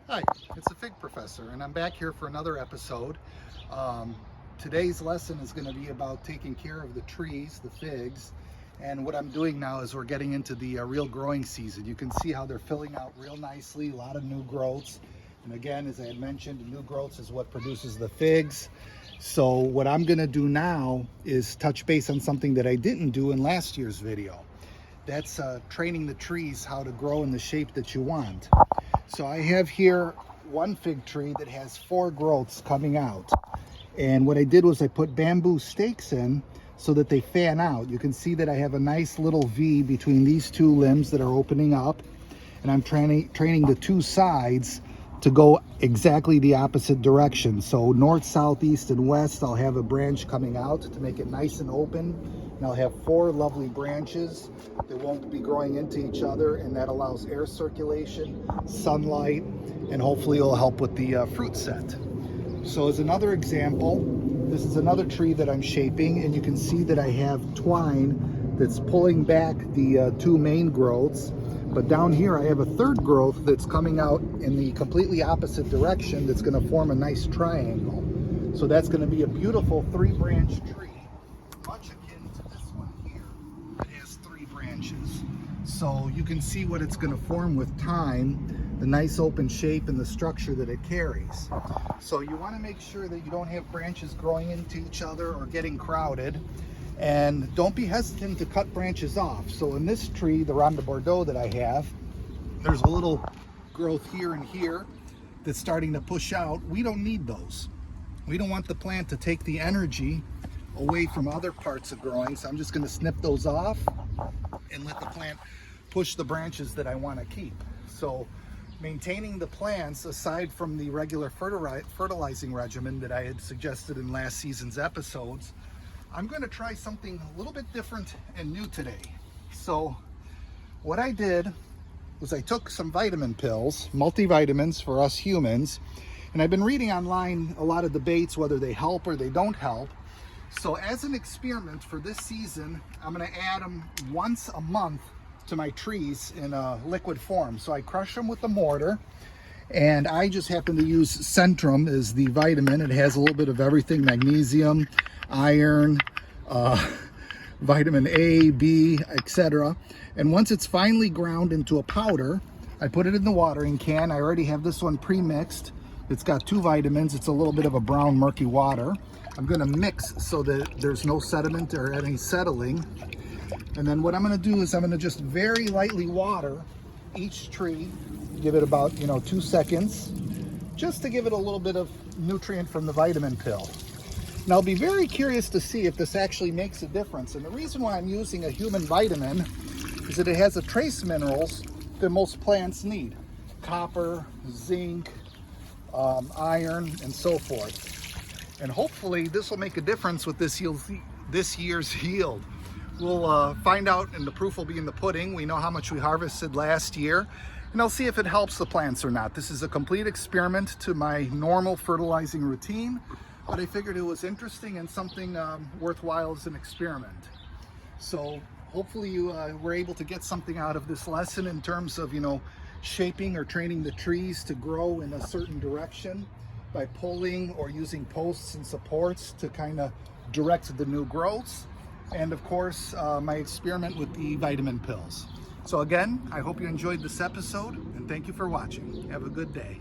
Hi, it's the Fig Professor, and I'm back here for another episode. Today's lesson is going to be about taking care of the trees, the figs, and what I'm doing now is we're getting into the real growing season. You can see how they're filling out real nicely, a lot of new growths. And again, as I had mentioned, new growths is what produces the figs. So what I'm going to do now is touch base on something that I didn't do in last year's video. That's training the trees how to grow in the shape that you want. So I have here one fig tree that has 4 growths coming out. And what I did was I put bamboo stakes in so that they fan out. You can see that I have a nice little V between these 2 limbs that are opening up. And I'm training the 2 sides to go exactly the opposite direction. So north, south, east, and west, I'll have a branch coming out to make it nice and open. And I'll have 4 lovely branches that won't be growing into each other, and that allows air circulation, sunlight, and hopefully it'll help with the fruit set. So as another example, this is another tree that I'm shaping, and you can see that I have twine that's pulling back the 2 main growths. But down here I have a 3rd growth that's coming out in the completely opposite direction that's going to form a nice triangle. So that's going to be a beautiful 3-branch tree, much akin to this one here that has 3 branches. So you can see what it's going to form with time, the nice open shape and the structure that it carries. So you want to make sure that you don't have branches growing into each other or getting crowded. And don't be hesitant to cut branches off. So in this tree, the Ronde Bordeaux that I have, there's a little growth here and here that's starting to push out. We don't need those. We don't want the plant to take the energy away from other parts of growing. So I'm just going to snip those off and let the plant push the branches that I want to keep. So maintaining the plants, aside from the regular fertilizing regimen that I had suggested in last season's episodes, I'm going to try something a little bit different and new today. So what I did was I took some vitamin pills, multivitamins for us humans, and I've been reading online a lot of debates whether they help or they don't help. So as an experiment for this season, I'm going to add them once a month to my trees in a liquid form. So I crush them with the mortar, and I just happen to use Centrum as the vitamin. It has a little bit of everything: magnesium, iron, vitamin A, B, etc. And once it's finely ground into a powder, I put it in the watering can. I already have this one pre-mixed. It's got 2 vitamins. It's a little bit of a brown murky water. I'm going to mix so that there's no sediment or any settling. And then what I'm going to do is I'm going to just very lightly water each tree, give it about 2 seconds, just to give it a little bit of nutrient from the vitamin pill. Now I'll be very curious to see if this actually makes a difference. And the reason why I'm using a human vitamin is that it has the trace minerals that most plants need: copper, zinc, iron, and so forth. And hopefully this will make a difference with this year's yield. We'll find out, and the proof will be in the pudding. We know how much we harvested last year, and I'll see if it helps the plants or not. This is a complete experiment to my normal fertilizing routine, but I figured it was interesting and something worthwhile as an experiment. So hopefully you were able to get something out of this lesson in terms of shaping or training the trees to grow in a certain direction by pulling or using posts and supports to kind of direct the new growths. And of course, my experiment with the vitamin pills. So again, I hope you enjoyed this episode, and thank you for watching. Have a good day.